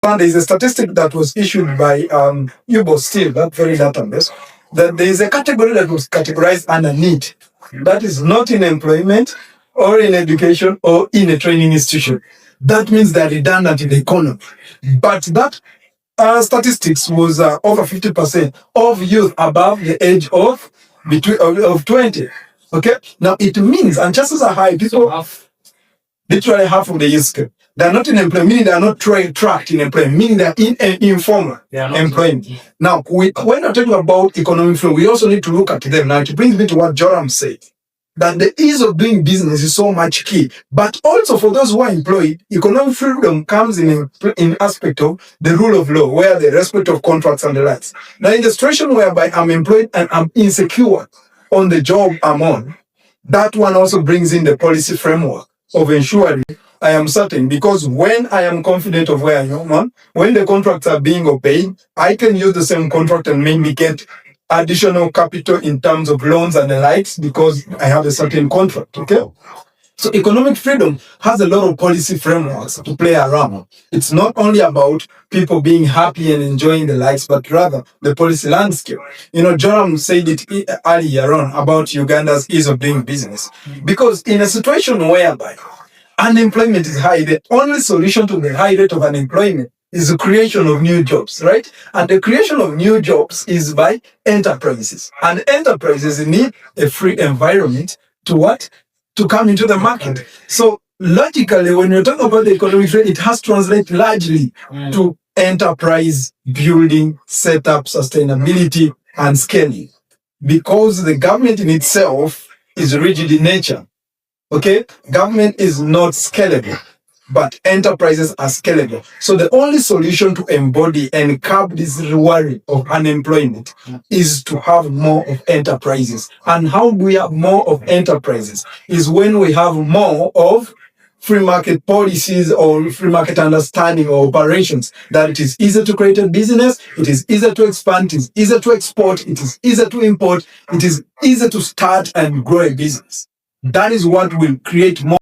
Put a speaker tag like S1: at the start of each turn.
S1: there is a statistic that was issued by UBOS still, that very database, that there is a category that was categorized under need. That is not in employment or in education or in a training institution. That means they're redundant in the economy. But that statistics was over 50% of youth above the age of 20. Okay, now it means, and chances are high, people have literally half of the youth skill. They're not in employment, meaning they're not tracked in employment, meaning they're in informal employment. Now, when we're talking about economic freedom, we also need to look at them. Now, it brings me to what Joram said, that the ease of doing business is so much key. But also for those who are employed, economic freedom comes in aspect of the rule of law, where the respect of contracts and the rights. Now, in the situation whereby I'm employed and I'm insecure on the job I'm on, that one also brings in the policy framework of ensuring I am certain, because when I am confident of where I am on, when the contracts are being obeyed, I can use the same contract and maybe get additional capital in terms of loans and the likes because I have a certain contract, okay? So economic freedom has a lot of policy frameworks to play around. It's not only about people being happy and enjoying the likes, but rather the policy landscape. You know, Joram said it earlier on about Uganda's ease of doing business. Because in a situation whereby unemployment is high, the only solution to the high rate of unemployment is the creation of new jobs, right? And the creation of new jobs is by enterprises. And enterprises need a free environment to what? To come into the market. So logically, when you're talking about the economic freedom, it has to translate largely to enterprise building, setup, sustainability, and scaling. Because the government in itself is rigid in nature. Okay? Government is not scalable, but enterprises are scalable. So the only solution to embody and curb this worry of unemployment is to have more of enterprises. And how do we have more of enterprises? Is when we have more of free market policies or free market understanding or operations, that it is easier to create a business, it is easier to expand, it is easier to export, it is easier to import, it is easier to start and grow a business. That is what will create more